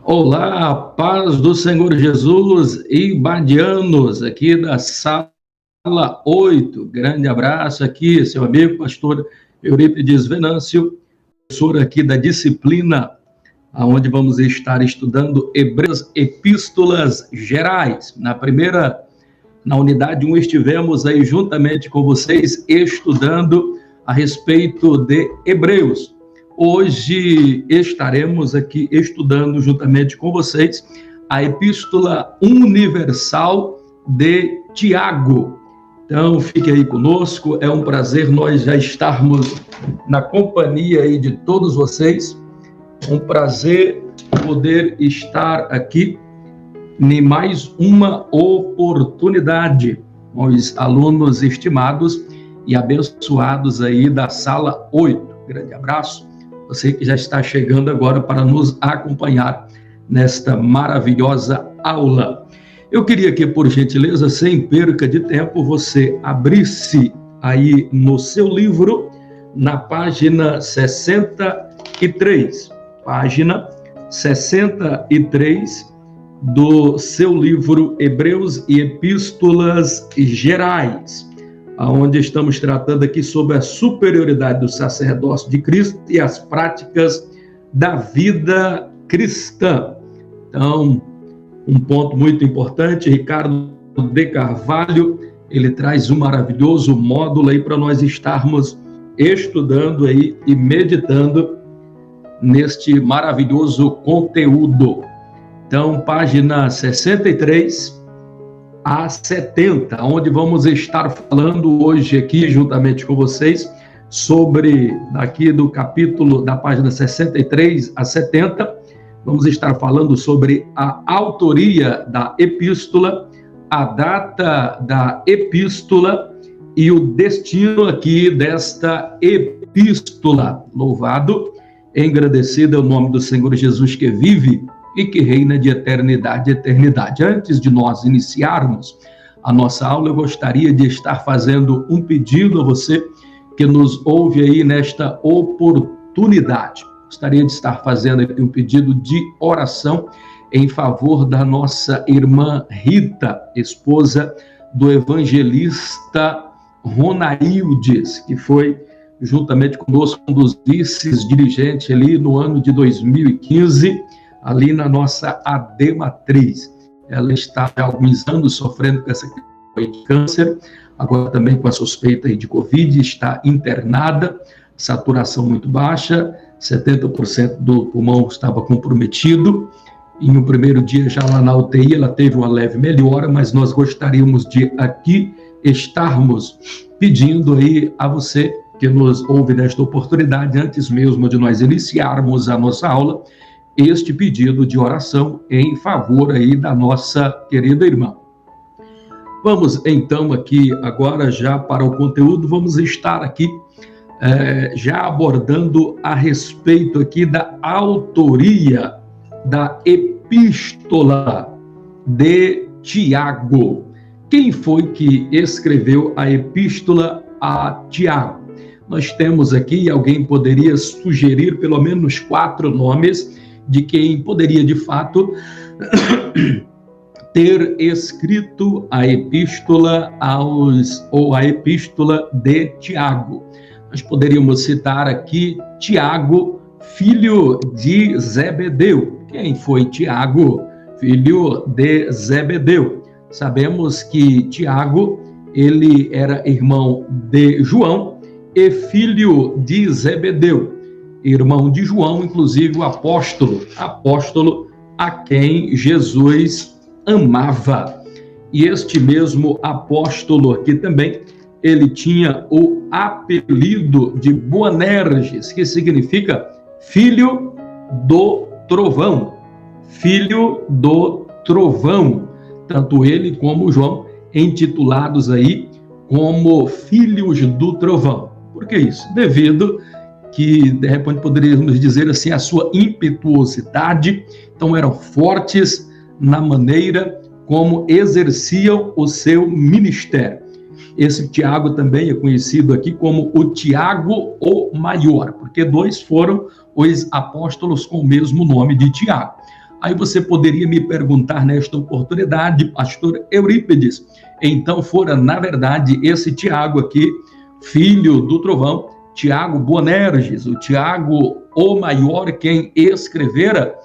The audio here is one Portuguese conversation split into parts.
Olá, paz do Senhor Jesus e badianos aqui da sala 8. Grande abraço aqui, seu amigo pastor Eurípides Venâncio, professor aqui da disciplina, onde vamos estar estudando Hebreus Epístolas Gerais. Na unidade 1 estivemos aí juntamente com vocês estudando a respeito de Hebreus. Hoje estaremos aqui estudando juntamente com vocês a Epístola Universal de Tiago. Então, fique aí conosco, é um prazer nós já estarmos na companhia aí de todos vocês. Um prazer poder estar aqui em mais uma oportunidade, os alunos estimados e abençoados aí da sala 8. Grande abraço. Você que já está chegando agora para nos acompanhar nesta maravilhosa aula. Eu queria que, por gentileza, sem perca de tempo, você abrisse aí no seu livro, na página 63. Página 63 do seu livro Hebreus e Epístolas Gerais, onde estamos tratando aqui sobre a superioridade do sacerdócio de Cristo e as práticas da vida cristã. Então, um ponto muito importante, Ricardo de Carvalho, ele traz um maravilhoso módulo aí para nós estarmos estudando aí e meditando neste maravilhoso conteúdo. Então, página 63 a 70, onde vamos estar falando hoje aqui, juntamente com vocês, sobre, daqui do capítulo, da página 63 a 70, vamos estar falando sobre a autoria da epístola, a data da epístola e o destino aqui desta epístola. Louvado, engrandecido é o nome do Senhor Jesus que vive e que reina de eternidade a eternidade. Antes de nós iniciarmos a nossa aula, eu gostaria de estar fazendo um pedido a você que nos ouve aí nesta oportunidade. Gostaria de estar fazendo aqui um pedido de oração em favor da nossa irmã Rita, esposa do evangelista Ronaildes, que foi juntamente conosco um dos vice-dirigentes ali no ano de 2015, ali na nossa AD Matriz. Ela está há alguns anos sofrendo com essa questão de câncer, agora também com a suspeita de Covid, está internada, saturação muito baixa, 70% do pulmão estava comprometido. Em um primeiro dia, já lá na UTI, ela teve uma leve melhora, mas nós gostaríamos de aqui estarmos pedindo aí a você que nos ouve nesta oportunidade, antes mesmo de nós iniciarmos a nossa aula, este pedido de oração em favor aí da nossa querida irmã. Vamos então aqui agora já para o conteúdo, vamos estar aqui já abordando a respeito aqui da autoria da epístola de Tiago. Quem foi que escreveu a epístola a Tiago? Nós temos aqui, alguém poderia sugerir pelo menos 4 nomes de quem poderia, de fato, ter escrito a epístola a epístola de Tiago. Nós poderíamos citar aqui Tiago, filho de Zebedeu. Quem foi Tiago, filho de Zebedeu? Sabemos que Tiago, ele era irmão de João e filho de Zebedeu. Irmão de João, inclusive o apóstolo a quem Jesus amava. E este mesmo apóstolo aqui também, ele tinha o apelido de Boanerges, que significa filho do trovão. Filho do trovão. Tanto ele como João, intitulados aí como filhos do trovão. Por que isso? Devido que, de repente, poderíamos dizer assim, a sua impetuosidade, então eram fortes na maneira como exerciam o seu ministério. Esse Tiago também é conhecido aqui como o Tiago o Maior, porque 2 foram os apóstolos com o mesmo nome de Tiago. Aí você poderia me perguntar nesta oportunidade, pastor Eurípides, então fora, na verdade, esse Tiago aqui, filho do trovão, Tiago Boanerges, o Tiago o maior, quem escrevera,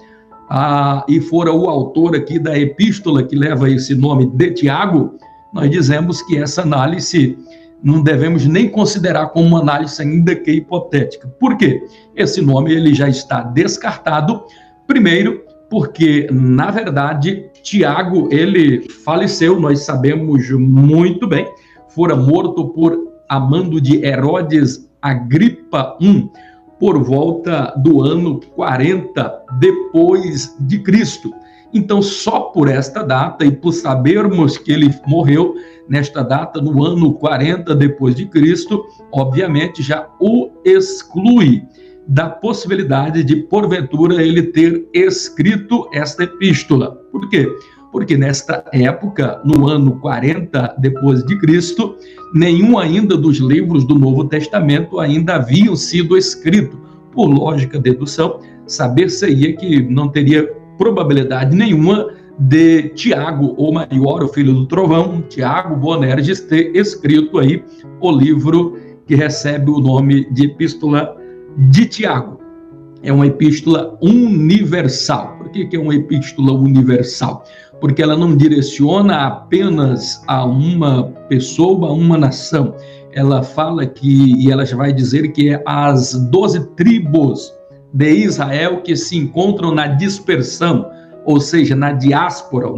e fora o autor aqui da epístola que leva esse nome de Tiago, nós dizemos que essa análise não devemos nem considerar como uma análise ainda que hipotética. Por quê? Esse nome ele já está descartado, primeiro, porque, na verdade, Tiago, ele faleceu, nós sabemos muito bem, fora morto por amando de Herodes Agripa I, por volta do ano 40 depois de Cristo. Então, só por esta data e por sabermos que ele morreu nesta data, no ano 40 depois de Cristo, obviamente já o exclui da possibilidade de, porventura, ele ter escrito esta epístola. Por quê? Porque nesta época, no ano 40 depois de Cristo, nenhum ainda dos livros do Novo Testamento ainda haviam sido escritos. Por lógica de dedução, saber-se-ia que não teria probabilidade nenhuma de Tiago, o maior, o filho do trovão, Tiago Boanerges, ter escrito aí o livro que recebe o nome de Epístola de Tiago. É uma epístola universal. Por que é uma epístola universal? Porque ela não direciona apenas a uma pessoa, a uma nação. Ela fala e ela já vai dizer que é as 12 tribos de Israel que se encontram na dispersão, ou seja, na diáspora,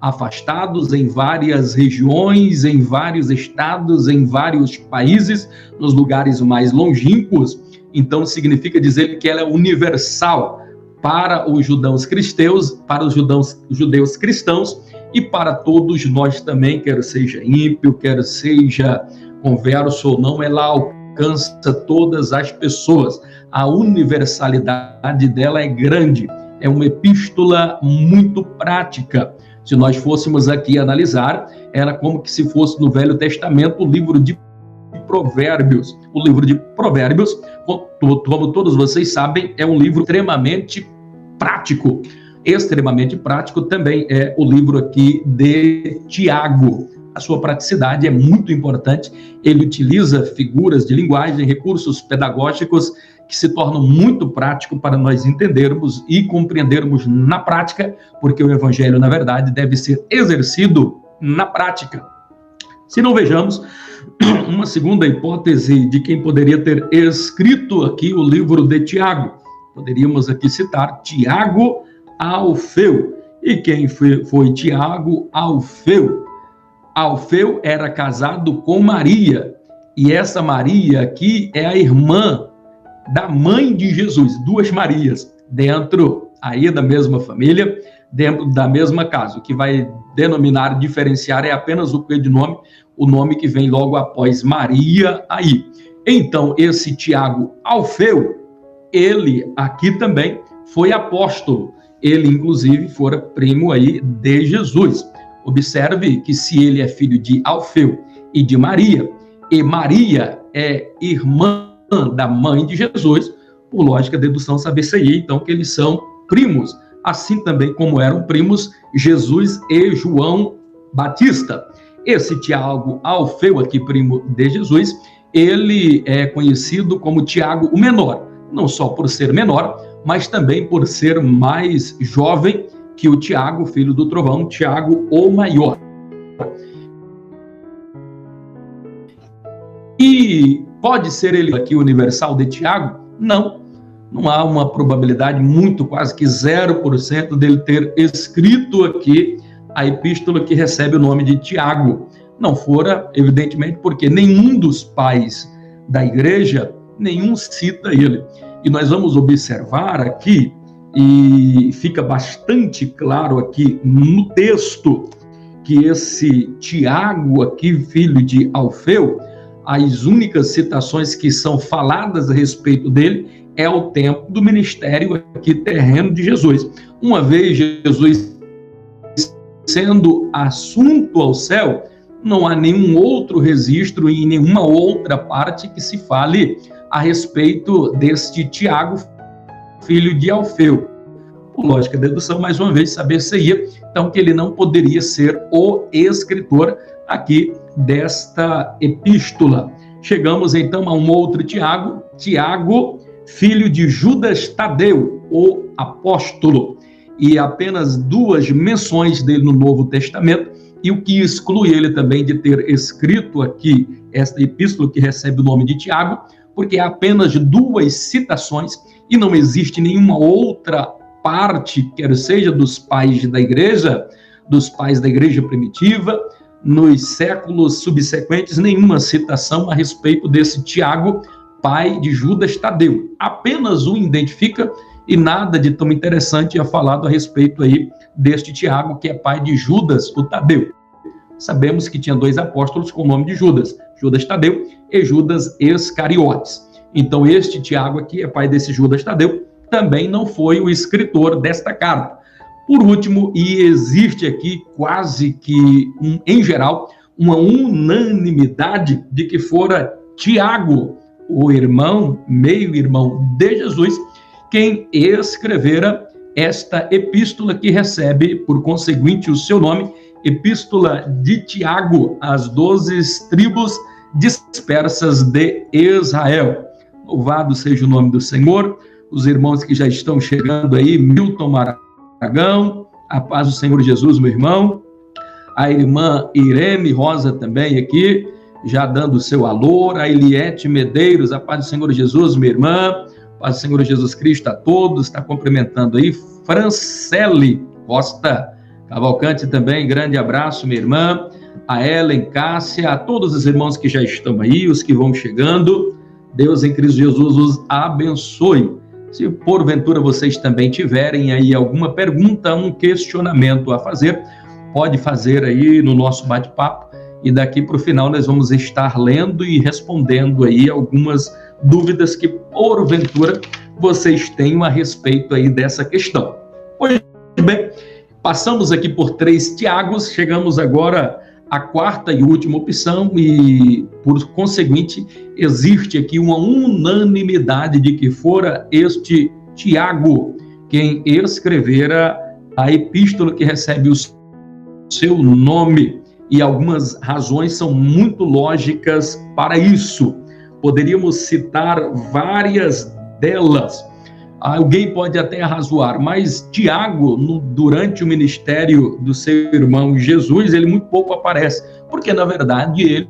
afastados em várias regiões, em vários estados, em vários países, nos lugares mais longínquos. Então, significa dizer que ela é universal para os judeus cristãos, judeus cristãos e para todos nós também, quer seja ímpio, quer seja converso ou não, ela alcança todas as pessoas. A universalidade dela é grande, é uma epístola muito prática. Se nós fôssemos aqui analisar, era como que se fosse no Velho Testamento o livro de Provérbios. O livro de Provérbios, como todos vocês sabem, é um livro extremamente prático. Extremamente prático também é o livro aqui de Tiago. A sua praticidade é muito importante. Ele utiliza figuras de linguagem, recursos pedagógicos que se tornam muito práticos para nós entendermos e compreendermos na prática, porque o evangelho, na verdade, deve ser exercido na prática. Se não vejamos uma segunda hipótese de quem poderia ter escrito aqui o livro de Tiago, poderíamos aqui citar Tiago Alfeu. E quem foi Tiago Alfeu? Alfeu era casado com Maria, e essa Maria aqui é a irmã da mãe de Jesus, duas Marias, dentro aí da mesma família, dentro da mesma casa. O que vai denominar, diferenciar é apenas o codinome, o nome que vem logo após Maria aí. Então, esse Tiago Alfeu, ele aqui também foi apóstolo. Ele, inclusive, fora primo aí de Jesus. Observe que se ele é filho de Alfeu e de Maria, e Maria é irmã da mãe de Jesus, por lógica, dedução, saber-se-ia, então, que eles são primos, assim também como eram primos Jesus e João Batista. Esse Tiago Alfeu, aqui primo de Jesus, ele é conhecido como Tiago o Menor, não só por ser menor, mas também por ser mais jovem que o Tiago, filho do trovão, Tiago o Maior. E pode ser ele aqui universal de Tiago? Não. Não há uma probabilidade muito, quase que 0% dele ter escrito aqui a epístola que recebe o nome de Tiago. Não fora, evidentemente, porque nenhum dos pais da igreja, nenhum cita ele. E nós vamos observar aqui, e fica bastante claro aqui no texto, que esse Tiago aqui, filho de Alfeu, as únicas citações que são faladas a respeito dele é o tempo do ministério aqui terreno de Jesus. Uma vez Jesus sendo assunto ao céu, não há nenhum outro registro em nenhuma outra parte que se fale a respeito deste Tiago, filho de Alfeu. por lógica da dedução, mais uma vez, saber-se-ia, então, que ele não poderia ser o escritor aqui desta epístola. Chegamos, então, a um outro Tiago, Tiago, filho de Judas Tadeu, o apóstolo, e apenas 2 menções dele no Novo Testamento, e o que exclui ele também de ter escrito aqui esta epístola que recebe o nome de Tiago, porque há apenas 2 citações e não existe nenhuma outra parte, quer seja dos pais da igreja primitiva, nos séculos subsequentes, nenhuma citação a respeito desse Tiago, pai de Judas Tadeu. Apenas o identifica e nada de tão interessante é falado a respeito aí deste Tiago, que é pai de Judas, o Tadeu. Sabemos que tinha 2 apóstolos com o nome de Judas, Judas Tadeu e Judas Iscariotes. Então este Tiago aqui é pai desse Judas Tadeu, também não foi o escritor desta carta. Por último, e existe aqui quase que, em geral, uma unanimidade de que fora Tiago, o irmão, meio-irmão de Jesus, quem escrevera esta epístola que recebe, por conseguinte, o seu nome, Epístola de Tiago, às 12 tribos dispersas de Israel. Louvado seja o nome do Senhor. Os irmãos que já estão chegando aí, Milton Maragão, a paz do Senhor Jesus, meu irmão. A irmã Irene Rosa também aqui, já dando o seu alô. A Eliette Medeiros, a paz do Senhor Jesus, minha irmã. A paz do Senhor Jesus Cristo a todos, está cumprimentando aí. Francele Costa Cavalcante também, grande abraço, minha irmã. A Ellen Cássia, a todos os irmãos que já estão aí, os que vão chegando. Deus em Cristo Jesus os abençoe. Se porventura vocês também tiverem aí alguma pergunta, um questionamento a fazer, pode fazer aí no nosso bate-papo e daqui para o final nós vamos estar lendo e respondendo aí algumas dúvidas que porventura vocês tenham a respeito aí dessa questão. Pois bem, passamos aqui por 3 Tiagos, chegamos agora à 4ª e última opção e, por conseguinte, existe aqui uma unanimidade de que fora este Tiago quem escrevera a epístola que recebe o seu nome. E algumas razões são muito lógicas para isso. Poderíamos citar várias delas. Alguém pode até arrazoar, mas Tiago, durante o ministério do seu irmão Jesus, ele muito pouco aparece, porque, na verdade, ele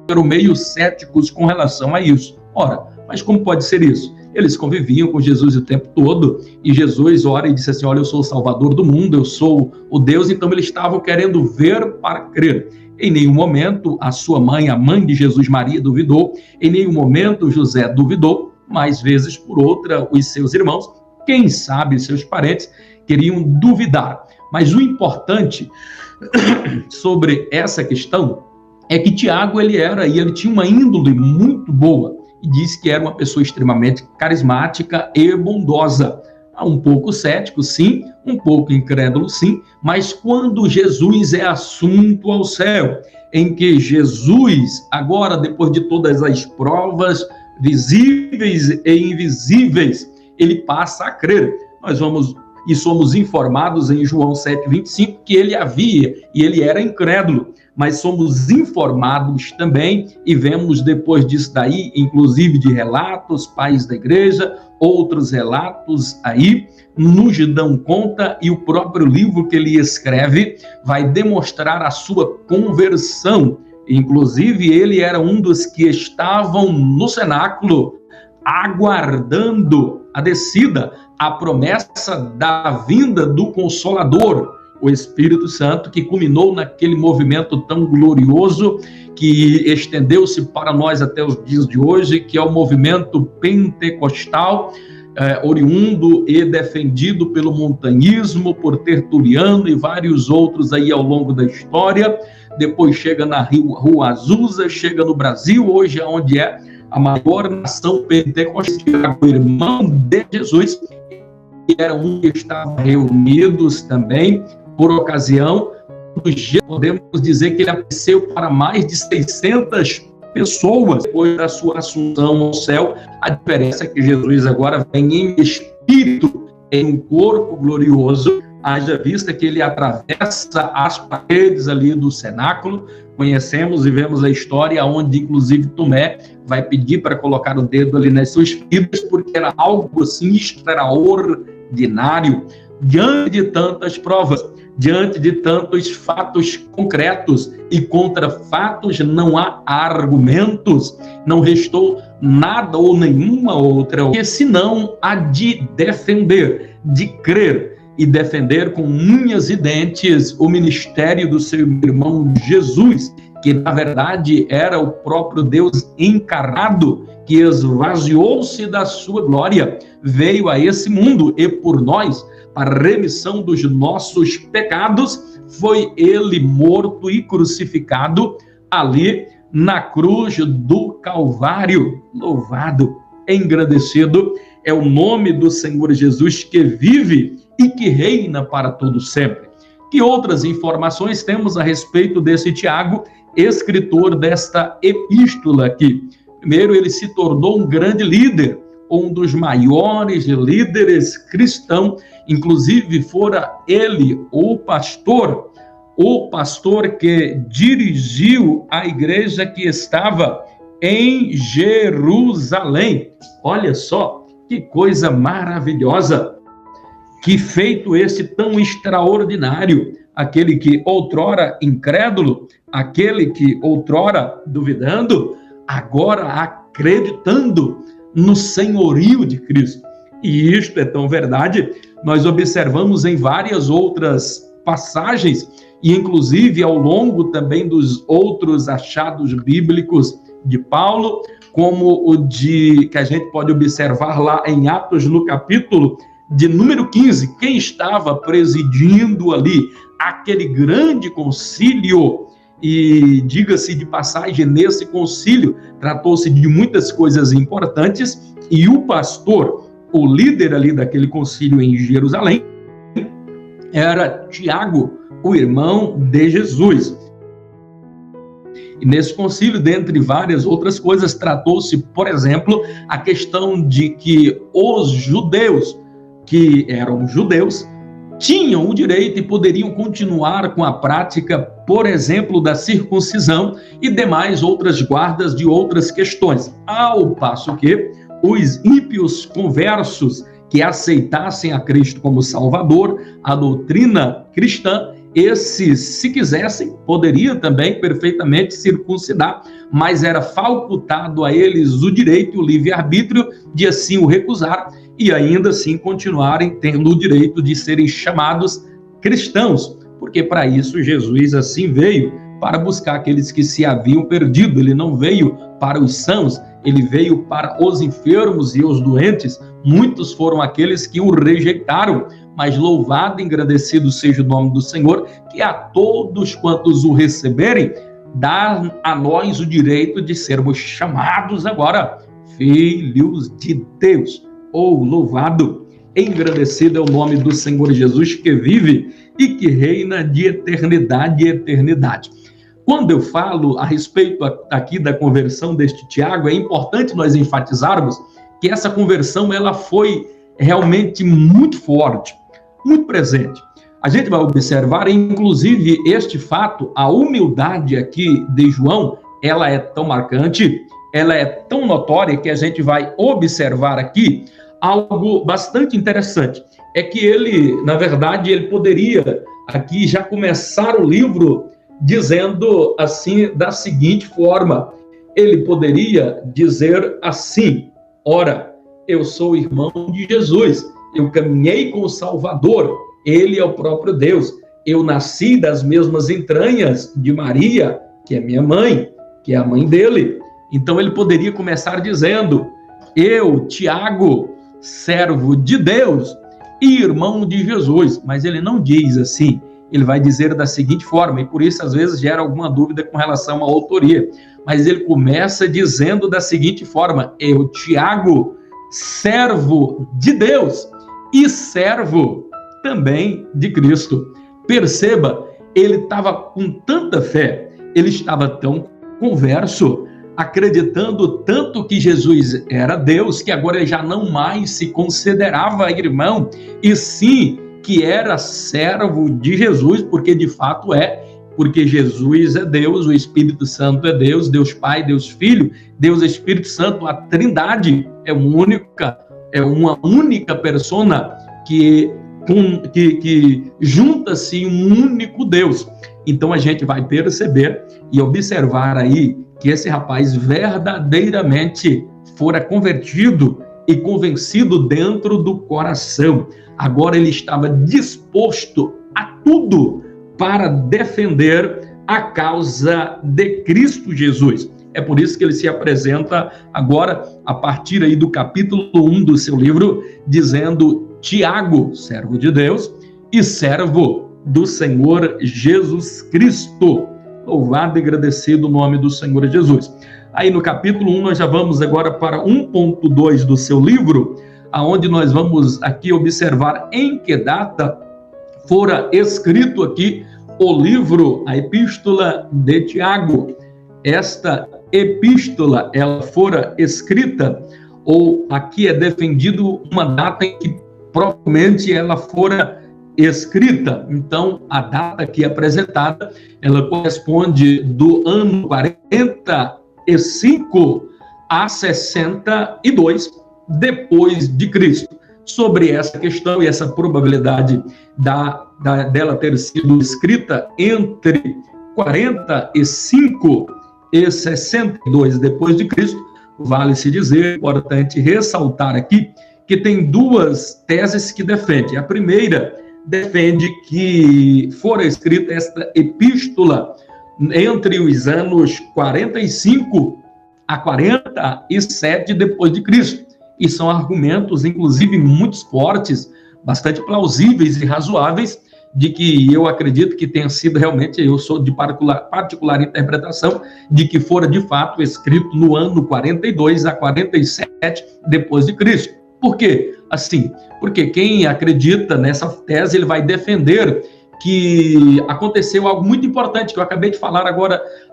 eram meio céticos com relação a isso. Ora, mas como pode ser isso? Eles conviviam com Jesus o tempo todo, e Jesus ora e disse assim, olha, eu sou o Salvador do mundo, eu sou o Deus, então eles estavam querendo ver para crer. Em nenhum momento a sua mãe, a mãe de Jesus, Maria, duvidou, em nenhum momento José duvidou, mais vezes por outra, os seus irmãos, quem sabe seus parentes, queriam duvidar. Mas o importante sobre essa questão é que Tiago, ele tinha uma índole muito boa, e disse que era uma pessoa extremamente carismática e bondosa. Um pouco cético, sim, um pouco incrédulo, sim, mas quando Jesus é assunto ao céu, em que Jesus, agora, depois de todas as provas visíveis e invisíveis, ele passa a crer. Nós somos informados em João 7,25 que ele havia e ele era incrédulo, mas somos informados também e vemos depois disso daí, inclusive de relatos, pais da igreja, outros relatos aí, nos dão conta e o próprio livro que ele escreve vai demonstrar a sua conversão. Inclusive, ele era um dos que estavam no cenáculo aguardando a descida, a promessa da vinda do Consolador, o Espírito Santo, que culminou naquele movimento tão glorioso que estendeu-se para nós até os dias de hoje, que é o movimento pentecostal, oriundo e defendido pelo montanismo, por Tertuliano e vários outros aí ao longo da história. Depois chega na Rua Azusa, chega no Brasil, hoje onde é a maior nação pentecostal, o irmão de Jesus, que era um que estavam reunidos também por ocasião. Podemos dizer que ele apareceu para mais de 600 pessoas depois da sua assunção ao céu. A diferença é que Jesus agora vem em espírito em um corpo glorioso, haja vista que ele atravessa as paredes ali do cenáculo. Conhecemos e vemos a história onde, inclusive, Tomé vai pedir para colocar o dedo ali nas suas feridas, porque era algo assim extraordinário. Diante de tantas provas, diante de tantos fatos concretos e contra fatos, não há argumentos, não restou nada ou nenhuma outra, que senão a de defender, de crer e defender com unhas e dentes o ministério do seu irmão Jesus, que na verdade era o próprio Deus encarnado, que esvaziou-se da sua glória, veio a esse mundo e por nós, para a remissão dos nossos pecados, foi ele morto e crucificado ali na cruz do Calvário. Louvado, engrandecido é o nome do Senhor Jesus, que vive e que reina para todo sempre. Que outras informações temos a respeito desse Tiago, escritor desta epístola aqui? Primeiro, ele se tornou um grande líder, um dos maiores líderes cristãos, inclusive fora ele o pastor que dirigiu a igreja que estava em Jerusalém. Olha só, que coisa maravilhosa, que feito esse tão extraordinário, aquele que outrora incrédulo, aquele que outrora duvidando, agora acreditando no senhorio de Cristo. E isto é tão verdade, nós observamos em várias outras passagens, e inclusive ao longo também dos outros achados bíblicos de Paulo, como o que a gente pode observar lá em Atos, no capítulo de número 15, quem estava presidindo ali aquele grande concílio. E diga-se de passagem, nesse concílio tratou-se de muitas coisas importantes, e o pastor, o líder ali daquele concílio em Jerusalém, era Tiago, o irmão de Jesus. E nesse concílio, dentre várias outras coisas, tratou-se, por exemplo, a questão de que os judeus, que eram judeus, tinham o direito e poderiam continuar com a prática, por exemplo, da circuncisão e demais outras guardas de outras questões, ao passo que os ímpios conversos que aceitassem a Cristo como Salvador, a doutrina cristã, esses, se quisessem, poderiam também perfeitamente circuncidar, mas era facultado a eles o direito e o livre-arbítrio de assim o recusar e ainda assim continuarem tendo o direito de serem chamados cristãos, porque para isso Jesus assim veio, para buscar aqueles que se haviam perdido. Ele não veio para os sãos, ele veio para os enfermos e os doentes. Muitos foram aqueles que o rejeitaram, mas louvado e engrandecido seja o nome do Senhor, que a todos quantos o receberem, dá a nós o direito de sermos chamados agora filhos de Deus. Oh, louvado, engrandecido é o nome do Senhor Jesus, que vive e que reina de eternidade em eternidade. Quando eu falo a respeito aqui da conversão deste Tiago, é importante nós enfatizarmos que essa conversão ela foi realmente muito forte, muito presente. A gente vai observar, inclusive, este fato, a humildade aqui de João, ela é tão marcante, ela é tão notória, que a gente vai observar aqui algo bastante interessante. É que ele, na verdade, ele poderia aqui já começar o livro dizendo assim, da seguinte forma. Ele poderia dizer assim: ora, eu sou irmão de Jesus, eu caminhei com o Salvador, ele é o próprio Deus, eu nasci das mesmas entranhas de Maria, que é minha mãe, que é a mãe dele. Então ele poderia começar dizendo: eu, Tiago, servo de Deus e irmão de Jesus. Mas ele não diz assim, ele vai dizer da seguinte forma, e por isso às vezes gera alguma dúvida com relação à autoria, mas ele começa dizendo da seguinte forma: eu, Tiago, servo de Deus e servo também de Cristo. Perceba, ele estava com tanta fé, ele estava tão converso, acreditando tanto que Jesus era Deus, que agora ele já não mais se considerava irmão, e sim que era servo de Jesus, porque de fato é, porque Jesus é Deus, o Espírito Santo é Deus, Deus Pai, Deus Filho, Deus Espírito Santo, a Trindade é uma única persona que junta-se um único Deus. Então a gente vai perceber e observar aí que esse rapaz verdadeiramente fora convertido e convencido dentro do coração. Agora ele estava disposto a tudo para defender a causa de Cristo Jesus. É por isso que ele se apresenta agora, a partir aí do capítulo 1 do seu livro, dizendo: Tiago, servo de Deus e servo do Senhor Jesus Cristo. Louvado e agradecido o nome do Senhor Jesus. Aí no capítulo 1 nós já vamos agora para 1.2 do seu livro, aonde nós vamos aqui observar em que data fora escrito aqui o livro, a Epístola de Tiago. Esta epístola, ela fora escrita, ou aqui é defendido uma data em que provavelmente ela fora escrita. Então, a data aqui apresentada, ela corresponde do ano 45 a 62 depois de Cristo. Sobre essa questão e essa probabilidade dela ter sido escrita entre 45 e 62 depois de Cristo, vale-se dizer, importante ressaltar aqui, que tem duas teses que defende. A primeira defende que fora escrita esta epístola entre os anos 45 a 47 depois de Cristo. E são argumentos, inclusive, muito fortes, bastante plausíveis e razoáveis, de que eu acredito que tenha sido realmente, eu sou de particular interpretação, de que fora de fato escrito no ano 42 a 47 depois de Cristo. Por quê? Assim, porque quem acredita nessa tese, ele vai defender que aconteceu algo muito importante, que eu acabei de falar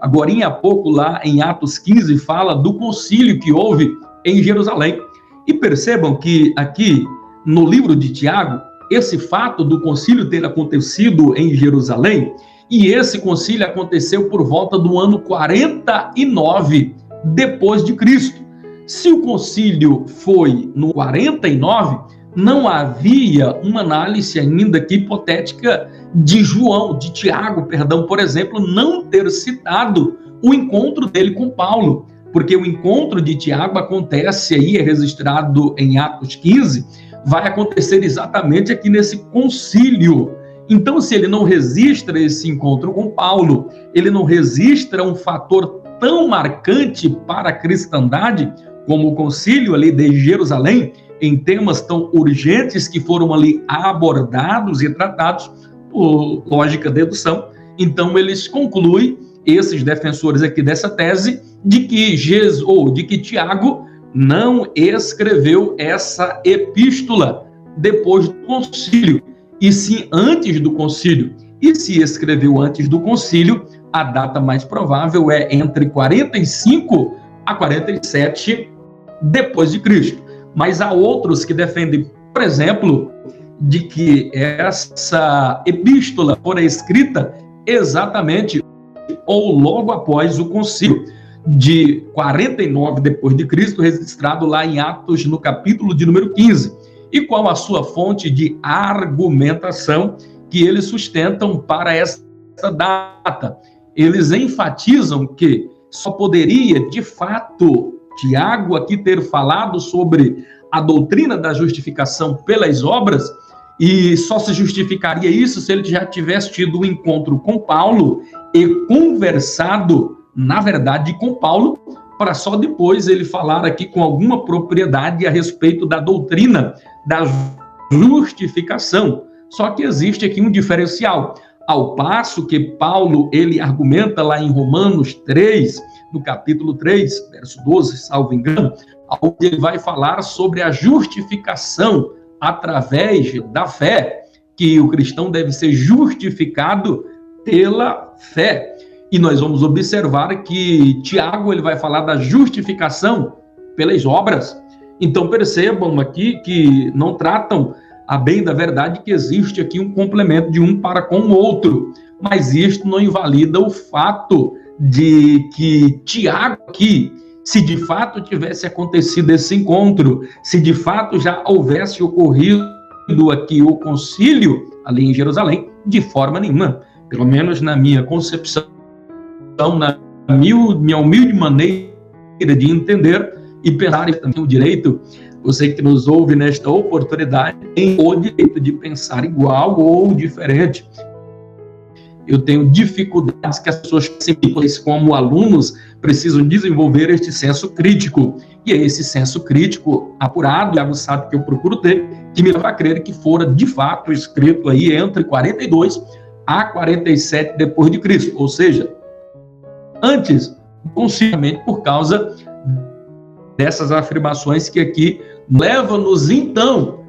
agorinha há pouco, lá em Atos 15, fala do concílio que houve em Jerusalém. E percebam que aqui, no livro de Tiago, esse fato do concílio ter acontecido em Jerusalém, e esse concílio aconteceu por volta do ano 49 depois de Cristo. Se o concílio foi no 49, não havia uma análise ainda que hipotética de Tiago, por exemplo, não ter citado o encontro dele com Paulo, porque o encontro de Tiago acontece aí, é registrado em Atos 15, vai acontecer exatamente aqui nesse concílio. Então, se ele não registra esse encontro com Paulo, ele não registra um fator tão marcante para a cristandade como o concílio ali de Jerusalém, em temas tão urgentes que foram ali abordados e tratados por lógica de dedução. Então, eles concluem, esses defensores aqui dessa tese, de que Tiago não escreveu essa epístola depois do concílio, e sim antes do concílio. E se escreveu antes do concílio, a data mais provável é entre 45 a 47 depois de Cristo. Mas há outros que defendem, por exemplo, de que essa epístola fora escrita exatamente ou logo após o concílio de 49 depois de Cristo, registrado lá em Atos, no capítulo de número 15. E qual a sua fonte de argumentação que eles sustentam para essa data? Eles enfatizam que só poderia, de fato, Tiago aqui ter falado sobre a doutrina da justificação pelas obras, e só se justificaria isso se ele já tivesse tido um encontro com Paulo e conversado, na verdade, com Paulo, para só depois ele falar aqui com alguma propriedade a respeito da doutrina da justificação. Só que existe aqui um diferencial. Ao passo que Paulo, ele argumenta lá em Romanos 3, no capítulo 3, verso 12, salvo engano, onde ele vai falar sobre a justificação através da fé, que o cristão deve ser justificado pela fé. E nós vamos observar que Tiago ele vai falar da justificação pelas obras. Então percebam aqui que não tratam a bem da verdade que existe aqui um complemento de um para com o outro, mas isto não invalida o fato de que Tiago aqui, se de fato tivesse acontecido esse encontro, se de fato já houvesse ocorrido aqui o concílio ali em Jerusalém, de forma nenhuma, pelo menos na minha concepção, na minha humilde maneira de entender e pensar também o direito, você que nos ouve nesta oportunidade tem o direito de pensar igual ou diferente. Eu tenho dificuldades que as pessoas, como alunos, precisam desenvolver este senso crítico. E é esse senso crítico apurado e aguçado que eu procuro ter, que me leva a crer que fora de fato escrito aí entre 42 a 47 depois de Cristo, ou seja, antes, possivelmente por causa dessas afirmações que aqui levam-nos então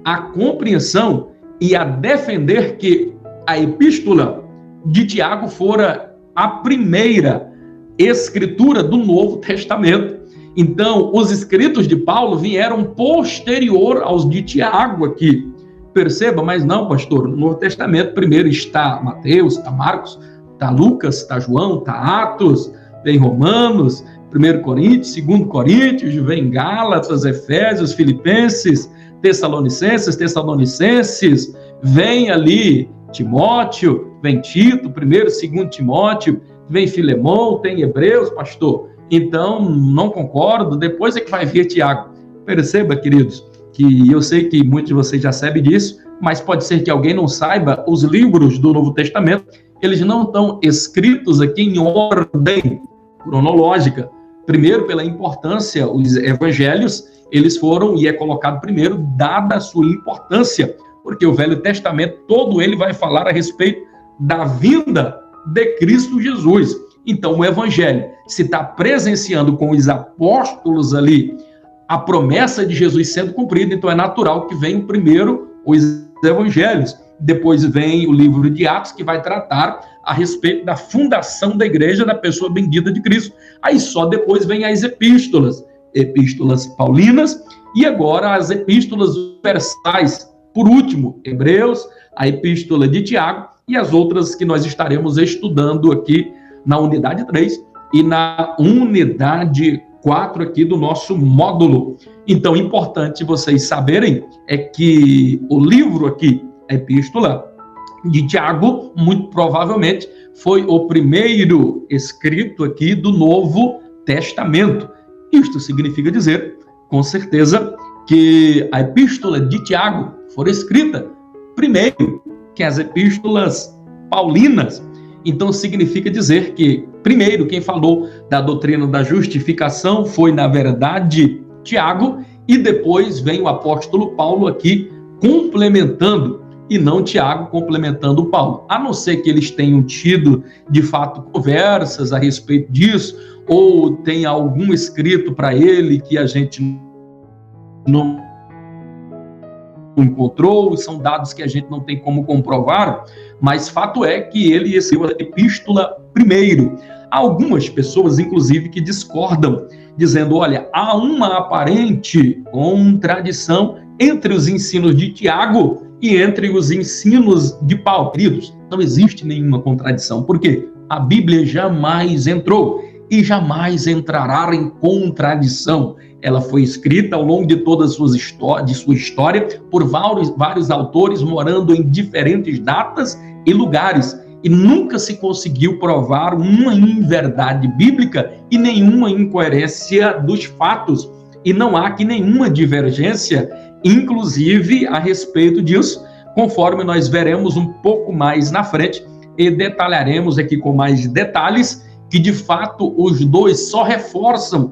à compreensão e a defender que a epístola de Tiago fora a primeira escritura do Novo Testamento. Então, os escritos de Paulo vieram posterior aos de Tiago aqui. Perceba, mas não, pastor, no Novo Testamento primeiro está Mateus, está Marcos, está Lucas, está João, está Atos, vem Romanos, 1 Coríntios, 2 Coríntios, vem Gálatas, Efésios, Filipenses, Tessalonicenses, vem ali Timóteo, vem Tito, 1º, 2º Timóteo, vem Filemão, tem Hebreus, pastor. Então, não concordo, depois é que vai vir Tiago. Perceba, queridos, que eu sei que muitos de vocês já sabem disso, mas pode ser que alguém não saiba, os livros do Novo Testamento, eles não estão escritos aqui em ordem cronológica. Primeiro, pela importância, os evangelhos, eles foram, e é colocado primeiro, dada a sua importância, porque o Velho Testamento, todo ele vai falar a respeito da vinda de Cristo Jesus. Então, o evangelho se está presenciando com os apóstolos ali, a promessa de Jesus sendo cumprida, então é natural que venham primeiro os evangelhos. Depois vem o livro de Atos, que vai tratar a respeito da fundação da igreja, da pessoa bendita de Cristo. Aí só depois vem as epístolas paulinas, e agora as epístolas universais. Por último, Hebreus, a epístola de Tiago, e as outras que nós estaremos estudando aqui na unidade 3 e na unidade 4 aqui do nosso módulo. Então, importante vocês saberem é que o livro aqui, a epístola de Tiago, muito provavelmente foi o primeiro escrito aqui do Novo Testamento. Isto significa dizer, com certeza, que a epístola de Tiago foi escrita primeiro que as epístolas paulinas. Então, significa dizer que, primeiro, quem falou da doutrina da justificação foi, na verdade, Tiago, e depois vem o apóstolo Paulo aqui complementando, e não Tiago complementando Paulo. A não ser que eles tenham tido, de fato, conversas a respeito disso, ou tenha algum escrito para ele que a gente não encontrou, são dados que a gente não tem como comprovar, mas fato é que ele escreveu a epístola primeiro. Há algumas pessoas, inclusive, que discordam, dizendo, olha, há uma aparente contradição entre os ensinos de Tiago e entre os ensinos de Paulo. Queridos, não existe nenhuma contradição, porque a Bíblia jamais entrou e jamais entrará em contradição. Ela foi escrita ao longo de toda sua história por vários autores morando em diferentes datas e lugares, e nunca se conseguiu provar uma inverdade bíblica e nenhuma incoerência dos fatos, e não há aqui nenhuma divergência, inclusive a respeito disso, conforme nós veremos um pouco mais na frente e detalharemos aqui com mais detalhes que de fato os dois só reforçam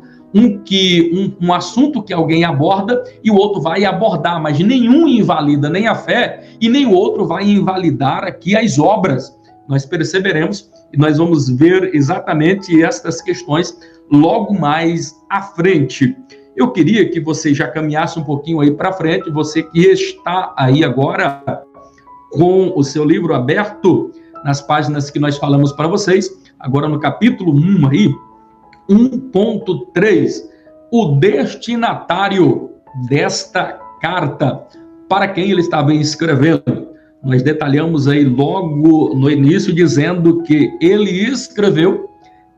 um assunto que alguém aborda e o outro vai abordar, mas nenhum invalida nem a fé e nem o outro vai invalidar aqui as obras. Nós perceberemos e nós vamos ver exatamente estas questões logo mais à frente. Eu queria que você já caminhasse um pouquinho aí para frente, você que está aí agora com o seu livro aberto nas páginas que nós falamos para vocês, agora no capítulo 1 aí, 1.3, o destinatário desta carta, para quem ele estava escrevendo. Nós detalhamos aí logo no início dizendo que ele escreveu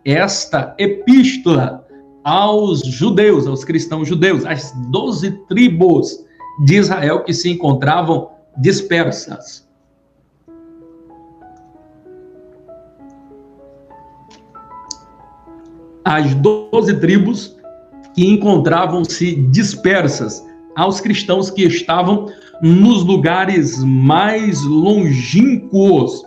esta epístola aos judeus, aos cristãos judeus, às 12 tribos de Israel que se encontravam dispersas. As 12 tribos que encontravam-se dispersas, aos cristãos que estavam nos lugares mais longínquos.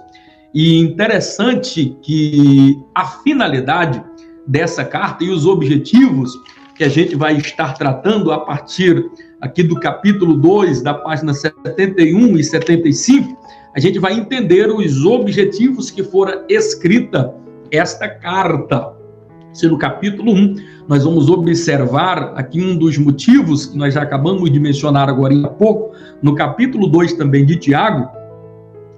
E interessante que a finalidade dessa carta e os objetivos que a gente vai estar tratando a partir aqui do capítulo 2, da página 71 e 75, a gente vai entender os objetivos que fora escrita esta carta. Se no capítulo 1 nós vamos observar aqui um dos motivos que nós já acabamos de mencionar agora há pouco, no capítulo 2 também de Tiago,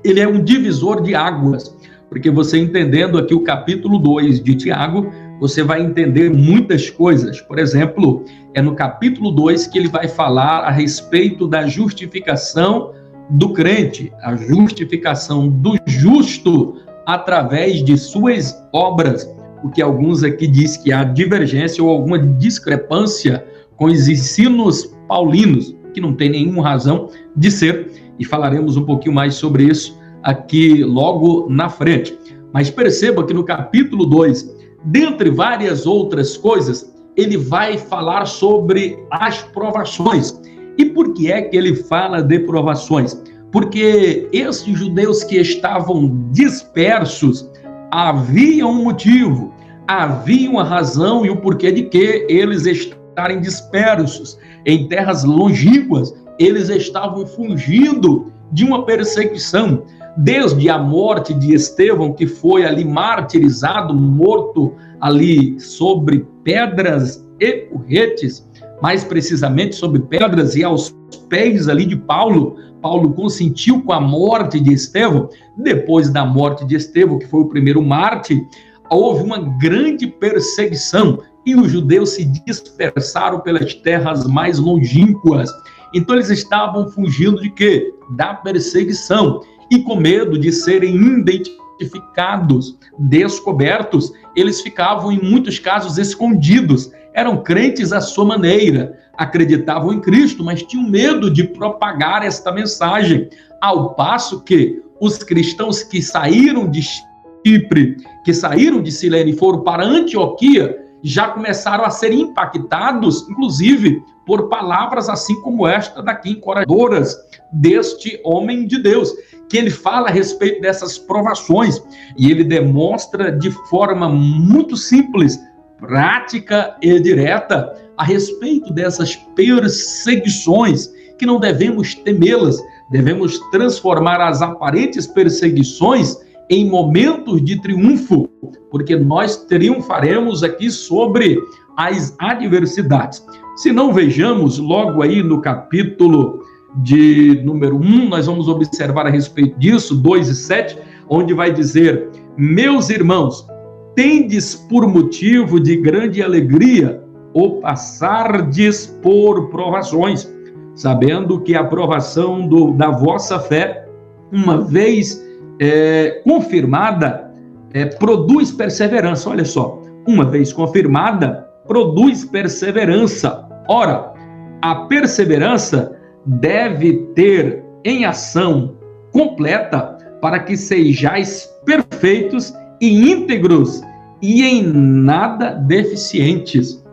ele é um divisor de águas, porque você entendendo aqui o capítulo 2 de Tiago, você vai entender muitas coisas. Por exemplo, é no capítulo 2 que ele vai falar a respeito da justificação do crente, a justificação do justo através de suas obras, o que alguns aqui diz que há divergência ou alguma discrepância com os ensinos paulinos, que não tem nenhuma razão de ser, e falaremos um pouquinho mais sobre isso aqui logo na frente. Mas perceba que no capítulo 2, dentre várias outras coisas, ele vai falar sobre as provações. E por que é que ele fala de provações? Porque esses judeus que estavam dispersos, havia um motivo, havia uma razão e o porquê de que eles estarem dispersos em terras longínquas. Eles estavam fugindo de uma perseguição, desde a morte de Estevão, que foi ali martirizado, morto ali sobre pedras e porretes, mais precisamente sobre pedras e aos pés ali de Paulo. Paulo consentiu com a morte de Estevão. Depois da morte de Estevão, que foi o primeiro mártir, houve uma grande perseguição e os judeus se dispersaram pelas terras mais longínquas. Então eles estavam fugindo de quê? Da perseguição. E com medo de serem identificados, descobertos, eles ficavam em muitos casos escondidos. Eram crentes à sua maneira, acreditavam em Cristo, mas tinham medo de propagar esta mensagem. Ao passo que os cristãos que saíram de Chipre, que saíram de Cilene e foram para Antioquia, já começaram a ser impactados, inclusive, por palavras assim como esta daqui, encorajadoras deste homem de Deus, que ele fala a respeito dessas provações, e ele demonstra de forma muito simples, prática e direta, a respeito dessas perseguições, que não devemos temê-las, devemos transformar as aparentes perseguições em momentos de triunfo, porque nós triunfaremos aqui sobre as adversidades. Se não, vejamos logo aí no capítulo de número 1, nós vamos observar a respeito disso, 2 e 7, onde vai dizer: meus irmãos, tendes por motivo de grande alegria o passardes por provações, sabendo que a provação da vossa fé, uma vez confirmada, produz perseverança. Olha só, uma vez confirmada, produz perseverança. Ora, a perseverança deve ter em ação completa para que sejais perfeitos e íntegros e em nada deficientes.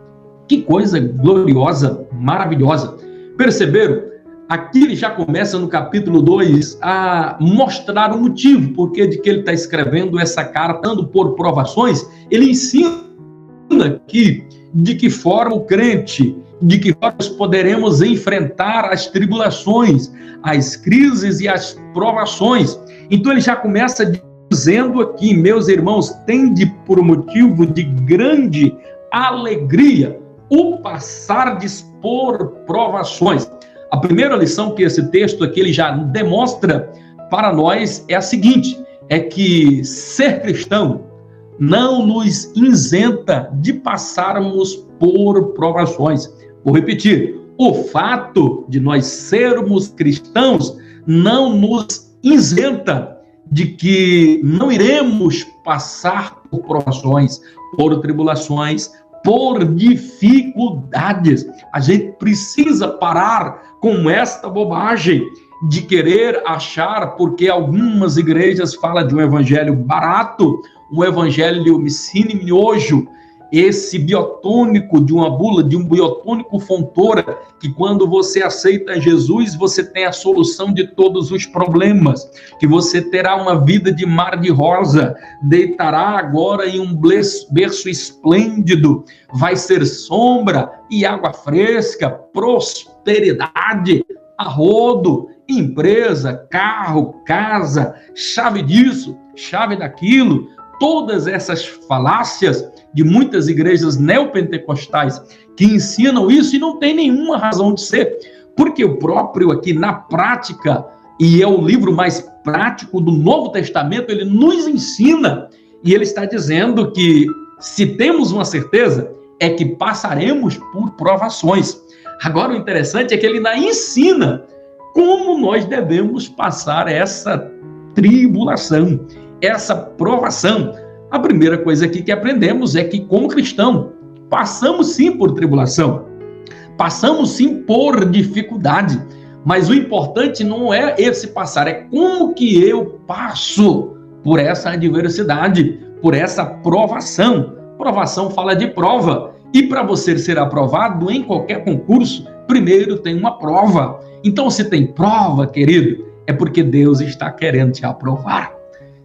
Que coisa gloriosa, maravilhosa. Perceberam? Aqui ele já começa no capítulo 2 a mostrar o motivo porque de que ele está escrevendo essa carta, dando por provações. Ele ensina aqui de que forma o crente, de que forma nós poderemos enfrentar as tribulações, as crises e as provações. Então ele já começa dizendo aqui: meus irmãos, tende por motivo de grande alegria o passardes por provações. A primeira lição que esse texto aqui ele já demonstra para nós é a seguinte: é que ser cristão, não nos isenta de passarmos por provações. Vou repetir, o fato de nós sermos cristãos não nos isenta de que não iremos passar por provações, por tribulações, por dificuldades. A gente precisa parar com esta bobagem de querer achar, porque algumas igrejas falam de um evangelho barato, um evangelho micine miojo, esse biotônico de uma bula, de um biotônico fontora, que quando você aceita Jesus, você tem a solução de todos os problemas, que você terá uma vida de mar de rosa, deitará agora em um berço esplêndido, vai ser sombra e água fresca, prosperidade, a rodo, empresa, carro, casa, chave disso, chave daquilo, todas essas falácias de muitas igrejas neopentecostais que ensinam isso e não tem nenhuma razão de ser, porque o próprio aqui na prática, e é o livro mais prático do Novo Testamento, ele nos ensina, e ele está dizendo que se temos uma certeza, é que passaremos por provações. Agora o interessante é que ele ainda ensina como nós devemos passar essa tribulação, essa provação. A primeira coisa aqui que aprendemos é que, como cristão, passamos sim por tribulação, passamos sim por dificuldade, mas o importante não é esse passar, é como que eu passo por essa adversidade, por essa provação. Provação fala de prova, e para você ser aprovado em qualquer concurso, primeiro tem uma prova. Então, se tem prova, querido, é porque Deus está querendo te aprovar.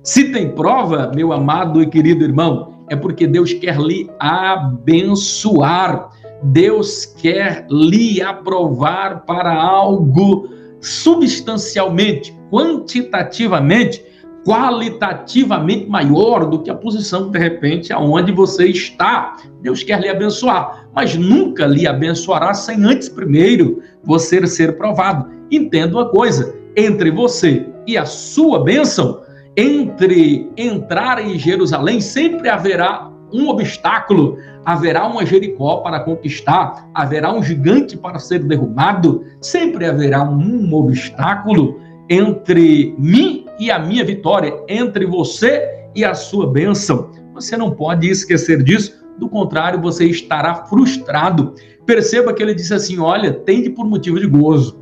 Se tem prova, meu amado e querido irmão, é porque Deus quer lhe abençoar. Deus quer lhe aprovar para algo substancialmente, quantitativamente, qualitativamente maior do que a posição, de repente, aonde você está. Deus quer lhe abençoar, mas nunca lhe abençoará sem antes, primeiro, você ser provado. Entenda uma coisa, entre você e a sua bênção, entre entrar em Jerusalém, sempre haverá um obstáculo, haverá uma Jericó para conquistar, haverá um gigante para ser derrubado, sempre haverá um obstáculo entre mim e a minha vitória, entre você e a sua bênção. Você não pode esquecer disso, do contrário, você estará frustrado. Perceba que ele disse assim, olha, tende por motivo de gozo,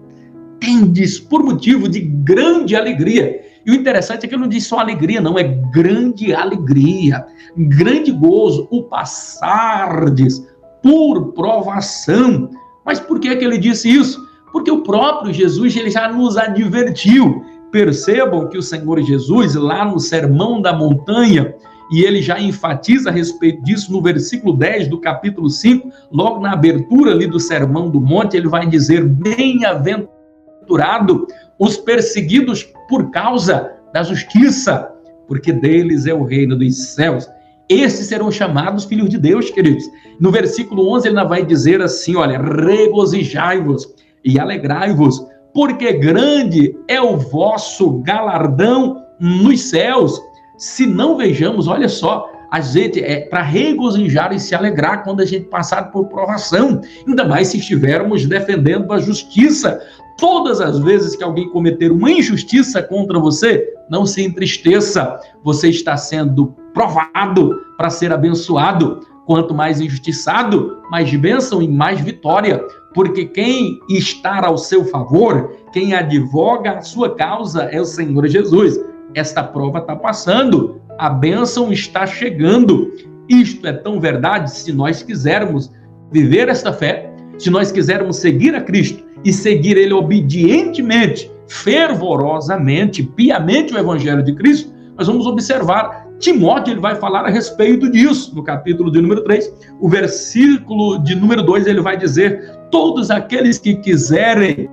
tendes por motivo de grande alegria. E o interessante é que ele não diz só alegria, não, é grande alegria, grande gozo, o passardes por provação. Mas por que ele disse isso? Porque o próprio Jesus ele já nos advertiu. Percebam que o Senhor Jesus, lá no Sermão da Montanha, e ele já enfatiza a respeito disso no versículo 10 do capítulo 5, logo na abertura ali do Sermão do Monte, ele vai dizer, bem-aventurado os perseguidos por causa da justiça, porque deles é o reino dos céus. Esses serão chamados filhos de Deus, queridos. No versículo 11 ele ainda vai dizer assim, olha, regozijai-vos e alegrai-vos, porque grande é o vosso galardão nos céus. Se não vejamos, olha só, a gente é para regozijar e se alegrar quando a gente passar por provação, ainda mais se estivermos defendendo a justiça. Todas as vezes que alguém cometer uma injustiça contra você, não se entristeça, você está sendo provado para ser abençoado. Quanto mais injustiçado, mais bênção e mais vitória, porque quem está ao seu favor, quem advoga a sua causa é o Senhor Jesus. Esta prova está passando, a bênção está chegando. Isto é tão verdade se nós quisermos viver esta fé, se nós quisermos seguir a Cristo e seguir Ele obedientemente, fervorosamente, piamente o Evangelho de Cristo, nós vamos observar. Timóteo ele vai falar a respeito disso, no capítulo de número 3, o versículo de número 2, ele vai dizer, todos aqueles que quiserem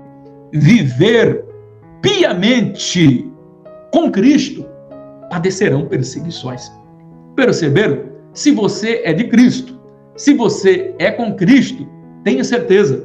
viver piamente com Cristo, padecerão perseguições. Perceberam? Se você é de Cristo, se você é com Cristo, tenha certeza,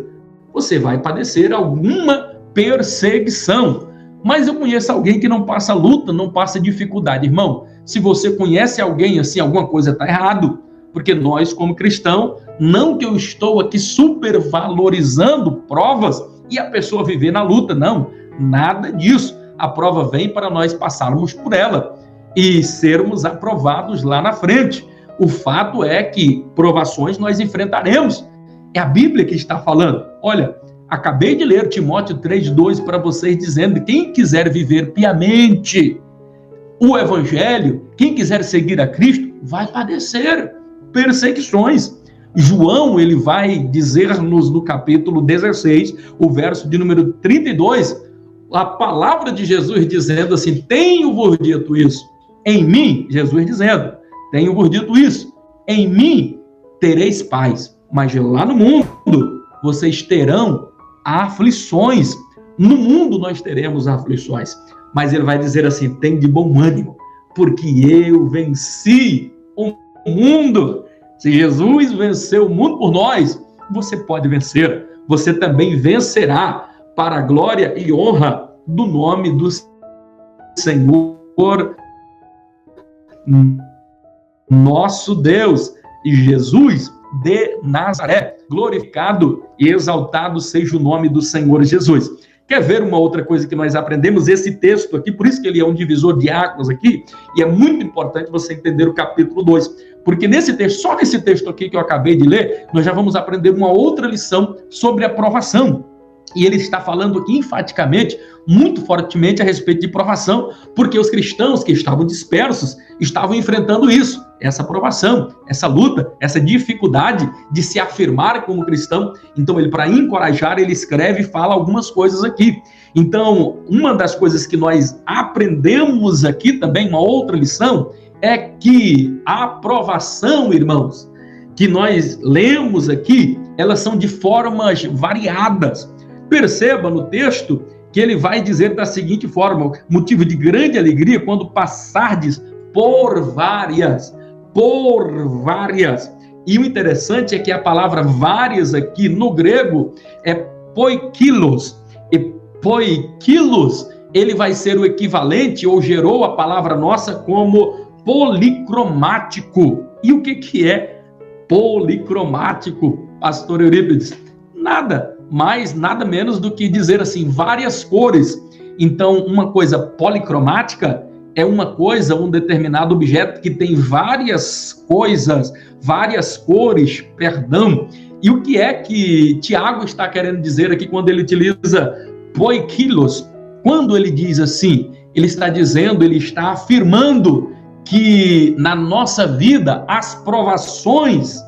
você vai padecer alguma perseguição. Mas eu conheço alguém que não passa luta, não passa dificuldade. Irmão, Se você conhece alguém assim, alguma coisa está errado, porque nós, como cristão, não que eu estou aqui supervalorizando provas e a pessoa viver na luta, não, nada disso. A prova vem para nós passarmos por ela e sermos aprovados lá na frente. O fato é que provações nós enfrentaremos. É a Bíblia que está falando. Olha, acabei de ler Timóteo 3:2 para vocês, dizendo: quem quiser viver piamente o Evangelho, quem quiser seguir a Cristo, vai padecer perseguições. João, ele vai dizer-nos no capítulo 16, o verso de número 32, a palavra de Jesus dizendo assim: tenho-vos dito isso, em mim, Jesus dizendo, tenho-vos dito isso, em mim tereis paz, mas lá no mundo vocês terão aflições. No mundo nós teremos aflições, mas ele vai dizer assim: tem de bom ânimo, porque eu venci o mundo. Se Jesus venceu o mundo por nós, você pode vencer. Você também vencerá, para a glória e honra do nome do Senhor nosso Deus. E Jesus de Nazaré, glorificado e exaltado seja o nome do Senhor Jesus. Quer ver uma outra coisa que nós aprendemos? Esse texto aqui, por isso que ele é um divisor de águas aqui, e é muito importante você entender o capítulo 2, porque nesse texto, só nesse texto aqui que eu acabei de ler, nós já vamos aprender uma outra lição sobre a provação. E ele está falando aqui enfaticamente, muito fortemente a respeito de provação, porque os cristãos que estavam dispersos estavam enfrentando isso, essa provação, essa luta, essa dificuldade de se afirmar como cristão. Então, ele, para encorajar, ele escreve e fala algumas coisas aqui. Então, uma das coisas que nós aprendemos aqui também, uma outra lição, é que a provação, irmãos, que nós lemos aqui, elas são de formas variadas. Perceba no texto que ele vai dizer da seguinte forma: motivo de grande alegria quando passardes por várias. E o interessante é que a palavra várias aqui no grego é poikilos. E poikilos, ele vai ser o equivalente, ou gerou a palavra nossa como policromático. E o que é policromático, pastor Eurípides? Nada mais, nada menos do que dizer assim, várias cores. Então, uma coisa policromática é uma coisa, um determinado objeto que tem várias coisas, várias cores, perdão. E o que é que Tiago está querendo dizer aqui quando ele utiliza poikilos? Quando ele diz assim, ele está dizendo, ele está afirmando que na nossa vida as provações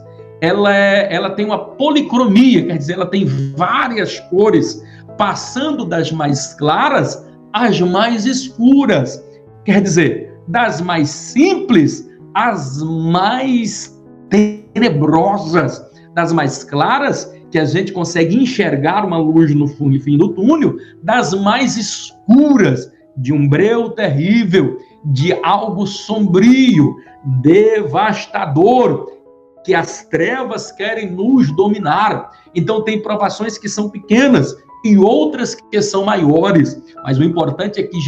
ela tem uma policromia, quer dizer, ela tem várias cores, passando das mais claras às mais escuras. Quer dizer, das mais simples às mais tenebrosas, das mais claras, que a gente consegue enxergar uma luz no fim do túnel, das mais escuras, de um breu terrível, de algo sombrio, devastador, que as trevas querem nos dominar. Então tem provações que são pequenas e outras que são maiores, mas o importante é que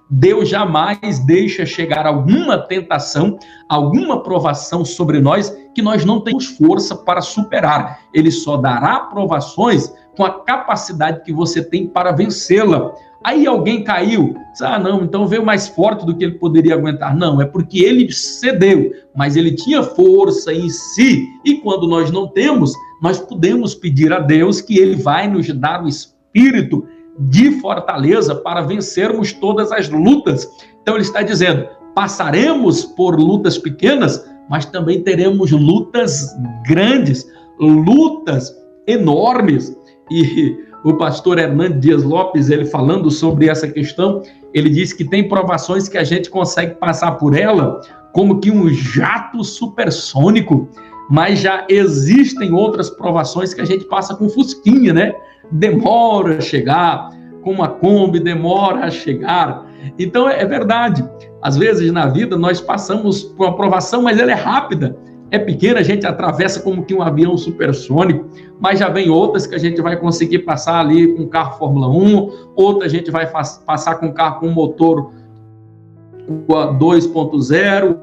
Deus jamais deixa chegar alguma tentação, alguma provação sobre nós que nós não temos força para superar. Ele só dará provações com a capacidade que você tem para vencê-la. Aí alguém caiu, não, então veio mais forte do que ele poderia aguentar. Não, é porque ele cedeu, mas ele tinha força em si. E quando nós não temos, nós podemos pedir a Deus que ele vai nos dar o espírito de fortaleza para vencermos todas as lutas. Então ele está dizendo, passaremos por lutas pequenas, mas também teremos lutas grandes, lutas enormes. E o pastor Hernando Dias Lopes, ele falando sobre essa questão, ele diz que tem provações que a gente consegue passar por ela como que um jato supersônico, mas já existem outras provações que a gente passa com fusquinha, né? Demora a chegar, como a Kombi demora a chegar. Então é verdade, às vezes na vida nós passamos por uma provação, mas ela é rápida, é pequena, a gente atravessa como que um avião supersônico, mas já vem outras que a gente vai conseguir passar ali com um carro Fórmula 1, outra a gente vai passar com um carro com motor 2.0,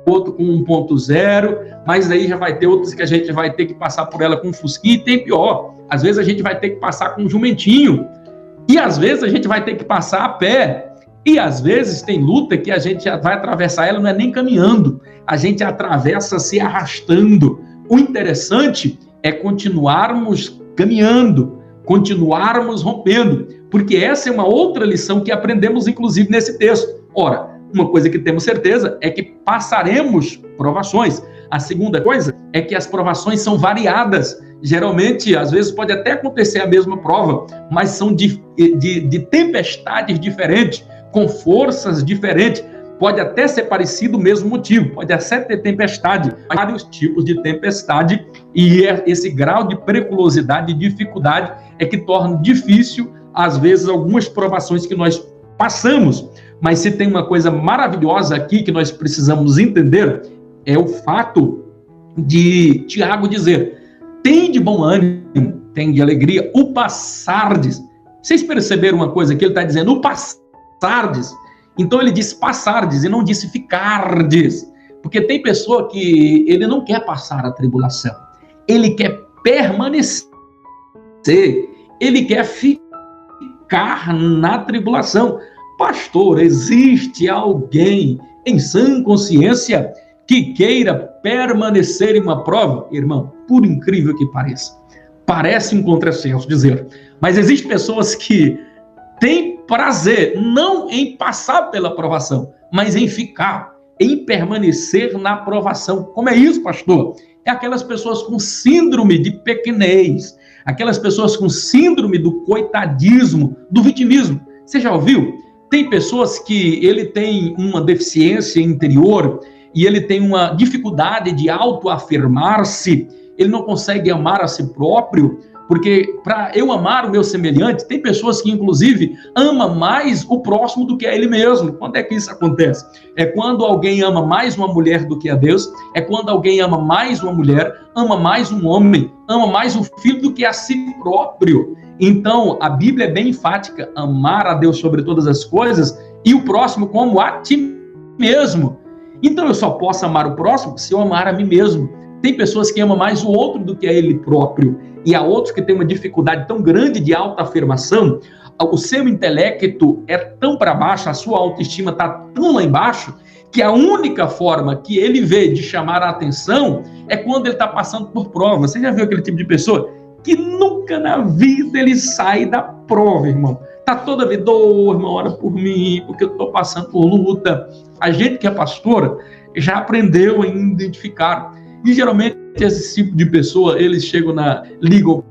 outro com 1.0, mas aí já vai ter outros que a gente vai ter que passar por ela com um fusquinha, e tem pior, às vezes a gente vai ter que passar com um jumentinho, e às vezes a gente vai ter que passar a pé, e às vezes tem luta que a gente já vai atravessar ela, não é nem caminhando, a gente atravessa se arrastando. O interessante é continuarmos caminhando, continuarmos rompendo, porque essa é uma outra lição que aprendemos, inclusive, nesse texto. Ora, uma coisa que temos certeza é que passaremos provações. A segunda coisa é que as provações são variadas. Geralmente, às vezes, pode até acontecer a mesma prova, mas são de tempestades diferentes, com forças diferentes. Pode até ser parecido o mesmo motivo, pode até ter tempestade, vários tipos de tempestade, e esse grau de periculosidade e dificuldade é que torna difícil, às vezes, algumas provações que nós passamos. Mas se tem uma coisa maravilhosa aqui que nós precisamos entender, é o fato de Tiago dizer: tem de bom ânimo, tem de alegria, o passardes. Vocês perceberam uma coisa que ele está dizendo? O passardes. Então ele disse passardes e não disse ficardes. Porque tem pessoa que ele não quer passar a tribulação. Ele quer permanecer. Ele quer ficar na tribulação. Pastor, existe alguém em sã consciência que queira permanecer em uma prova? Irmão, por incrível que pareça, parece um contrassenso dizer, mas existem pessoas que têm prazer não em passar pela provação, mas em ficar, em permanecer na provação. Como é isso, pastor? É aquelas pessoas com síndrome de pequenez, aquelas pessoas com síndrome do coitadismo, do vitimismo. Você já ouviu? Tem pessoas que ele tem uma deficiência interior e ele tem uma dificuldade de autoafirmar-se, ele não consegue amar a si próprio, porque para eu amar o meu semelhante, tem pessoas que, inclusive, amam mais o próximo do que a ele mesmo. Quando é que isso acontece? É quando alguém ama mais uma mulher do que a Deus, é quando alguém ama mais uma mulher, ama mais um homem, ama mais um filho do que a si próprio. Então, a Bíblia é bem enfática, amar a Deus sobre todas as coisas e o próximo como a ti mesmo. Então, eu só posso amar o próximo se eu amar a mim mesmo. Tem pessoas que amam mais o outro do que a ele próprio, e há outros que têm uma dificuldade tão grande de autoafirmação, o seu intelecto é tão para baixo, a sua autoestima está tão lá embaixo, que a única forma que ele vê de chamar a atenção é quando ele está passando por prova. Você já viu aquele tipo de pessoa que nunca na vida ele sai da prova, irmão? Tá toda a vida, irmão, ora por mim, porque eu estou passando por luta. A gente que é pastora já aprendeu a identificar. E geralmente esse tipo de pessoa, eles ligam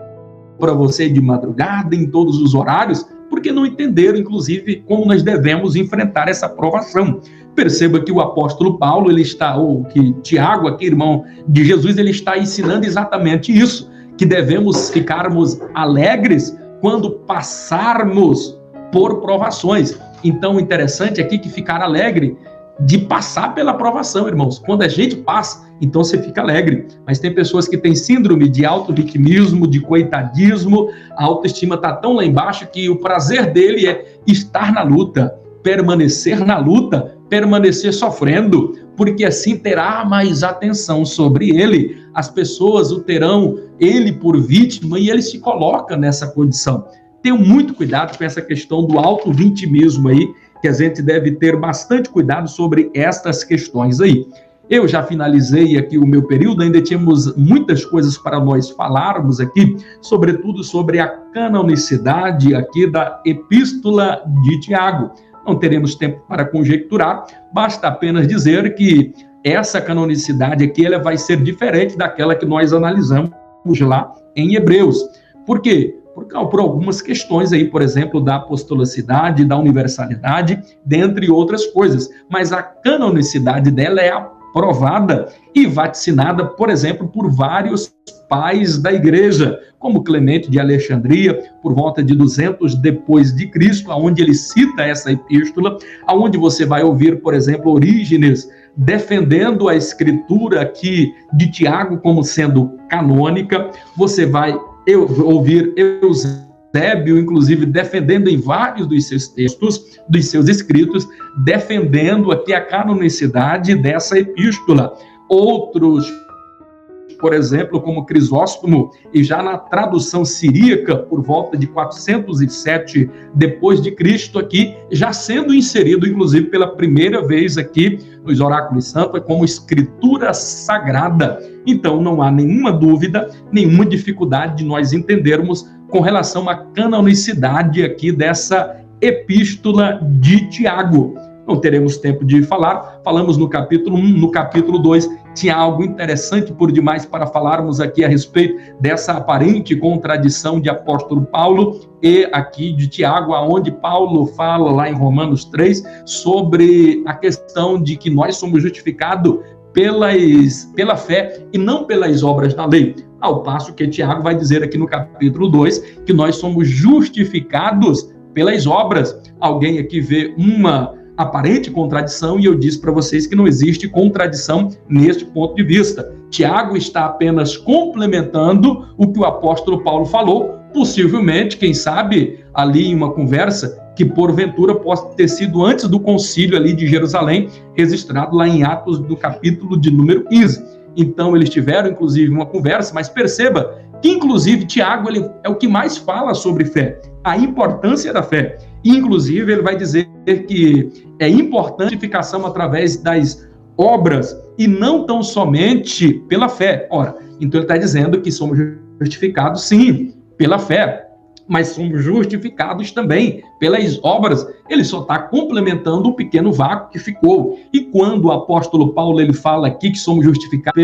para você de madrugada, em todos os horários, porque não entenderam, inclusive, como nós devemos enfrentar essa provação. Perceba que o apóstolo Paulo, ou que Tiago, aqui, irmão de Jesus, ele está ensinando exatamente isso, que devemos ficarmos alegres quando passarmos por provações. Então, o interessante aqui é que ficar alegre de passar pela provação, irmãos. Quando a gente passa, então você fica alegre. Mas tem pessoas que têm síndrome de autovitimismo, de coitadismo, a autoestima está tão lá embaixo que o prazer dele é estar na luta, permanecer na luta, permanecer sofrendo, porque assim terá mais atenção sobre ele. As pessoas o terão ele por vítima e ele se coloca nessa condição. Tenham muito cuidado com essa questão do autovitimismo aí, que a gente deve ter bastante cuidado sobre estas questões aí. Eu já finalizei aqui o meu período, ainda tínhamos muitas coisas para nós falarmos aqui, sobretudo sobre a canonicidade aqui da Epístola de Tiago. Não teremos tempo para conjecturar, basta apenas dizer que essa canonicidade aqui ela vai ser diferente daquela que nós analisamos lá em Hebreus. Por quê? Por algumas questões aí, por exemplo, da apostolicidade, da universalidade, dentre outras coisas. Mas a canonicidade dela é aprovada e vaticinada, por exemplo, por vários pais da igreja, como Clemente de Alexandria, por volta de 200 depois de Cristo, onde ele cita essa epístola, onde você vai ouvir, por exemplo, Orígenes defendendo a escritura aqui de Tiago como sendo canônica, você vai ouvir Eusébio Eusébio, inclusive, defendendo em vários dos seus textos, dos seus escritos, defendendo aqui a canonicidade dessa epístola. Outros, por exemplo, como Crisóstomo, e já na tradução siríaca, por volta de 407 depois de Cristo, aqui, já sendo inserido, inclusive, pela primeira vez aqui nos Oráculos Santos, como escritura sagrada. Então, não há nenhuma dúvida, nenhuma dificuldade de nós entendermos com relação à canonicidade aqui dessa epístola de Tiago. Não teremos tempo de falar, falamos no capítulo 1, no capítulo 2, tinha algo interessante por demais para falarmos aqui a respeito dessa aparente contradição de apóstolo Paulo e aqui de Tiago, aonde Paulo fala lá em Romanos 3 sobre a questão de que nós somos justificados pela fé e não pelas obras da lei. Ao passo que Tiago vai dizer aqui no capítulo 2 que nós somos justificados pelas obras. Alguém aqui vê uma aparente contradição, e eu disse para vocês que não existe contradição neste ponto de vista. Tiago está apenas complementando o que o apóstolo Paulo falou, possivelmente, quem sabe, ali em uma conversa que porventura possa ter sido antes do concílio ali de Jerusalém, registrado lá em Atos do capítulo de número 15. Então eles tiveram inclusive uma conversa, mas perceba que inclusive Tiago ele é o que mais fala sobre fé, a importância da fé. Inclusive, ele vai dizer que é importante a justificação através das obras e não tão somente pela fé. Ora, então ele está dizendo que somos justificados, sim, pela fé, mas somos justificados também pelas obras. Ele só está complementando um pequeno vácuo que ficou. E quando o apóstolo Paulo ele fala aqui que somos justificados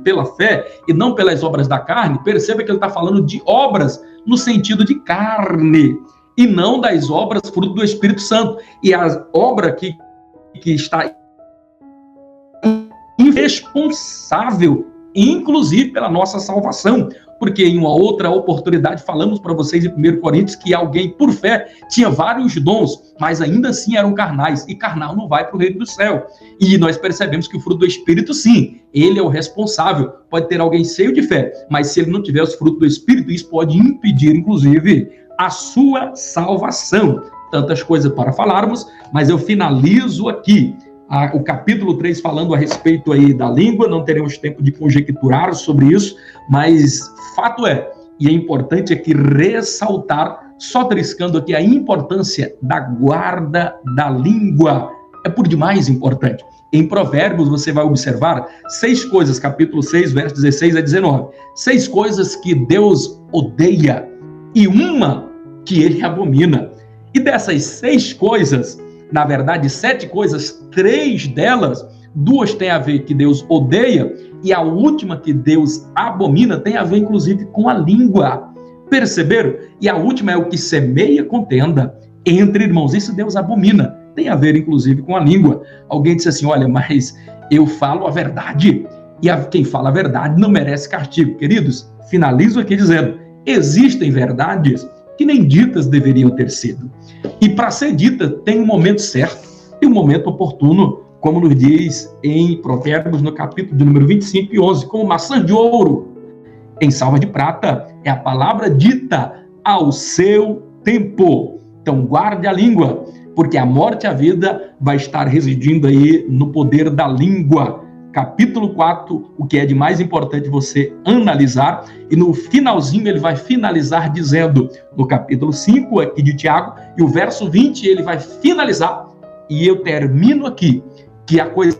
pela fé e não pelas obras da carne, perceba que ele está falando de obras no sentido de carne, e não das obras fruto do Espírito Santo. E a obra que está irresponsável, inclusive pela nossa salvação, porque em uma outra oportunidade falamos para vocês em 1 Coríntios que alguém, por fé, tinha vários dons, mas ainda assim eram carnais, e carnal não vai para o reino do céu. E nós percebemos que o fruto do Espírito, sim, ele é o responsável. Pode ter alguém cheio de fé, mas se ele não tiver os frutos do Espírito, isso pode impedir, inclusive, a sua salvação. Tantas coisas para falarmos, mas eu finalizo aqui o capítulo 3 falando a respeito aí da língua. Não teremos tempo de conjecturar sobre isso, mas fato é, e é importante aqui ressaltar, só triscando aqui a importância da guarda da língua. É por demais importante. Em Provérbios você vai observar 6 coisas, capítulo 6, versos 16 a 19. 6 coisas que Deus odeia e uma que ele abomina. E dessas 6 coisas, na verdade 7 coisas, 3 delas, 2 têm a ver que Deus odeia, e a última que Deus abomina tem a ver inclusive com a língua. Perceberam? E a última é o que semeia contenda entre irmãos. Isso Deus abomina. Tem a ver inclusive com a língua. Alguém disse assim, olha, mas eu falo a verdade, e quem fala a verdade não merece castigo. Queridos, finalizo aqui dizendo, existem verdades que nem ditas deveriam ter sido. E para ser dita, tem um momento certo e um momento oportuno, como nos diz em Provérbios, no capítulo de número 25 e 11, como maçã de ouro em salva de prata, é a palavra dita ao seu tempo. Então guarde a língua, porque a morte e a vida vai estar residindo aí no poder da língua. Capítulo 4, o que é de mais importante você analisar, e no finalzinho ele vai finalizar dizendo, no capítulo 5 aqui de Tiago, e o verso 20 ele vai finalizar, e eu termino aqui, que a coisa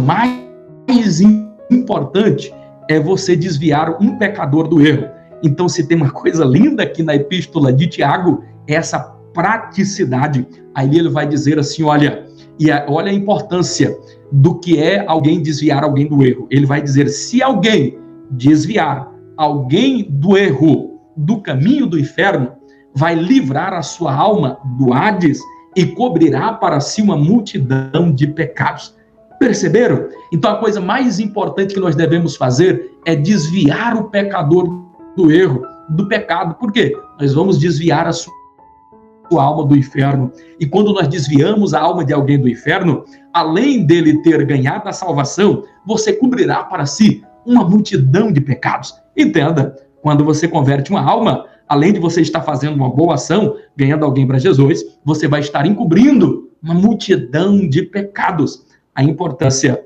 mais importante é você desviar um pecador do erro. Então, se tem uma coisa linda aqui na epístola de Tiago, é essa praticidade. Aí ele vai dizer assim, olha a importância do que é alguém desviar alguém do erro. Ele vai dizer, se alguém desviar alguém do erro, do caminho do inferno, vai livrar a sua alma do Hades e cobrirá para si uma multidão de pecados. Perceberam? Então a coisa mais importante que nós devemos fazer é desviar o pecador do erro, do pecado. Por quê? Nós vamos desviar a sua alma do inferno. E quando nós desviamos a alma de alguém do inferno, além dele ter ganhado a salvação, você cobrirá para si uma multidão de pecados. Entenda, quando você converte uma alma, além de você estar fazendo uma boa ação, ganhando alguém para Jesus, você vai estar encobrindo uma multidão de pecados. A importância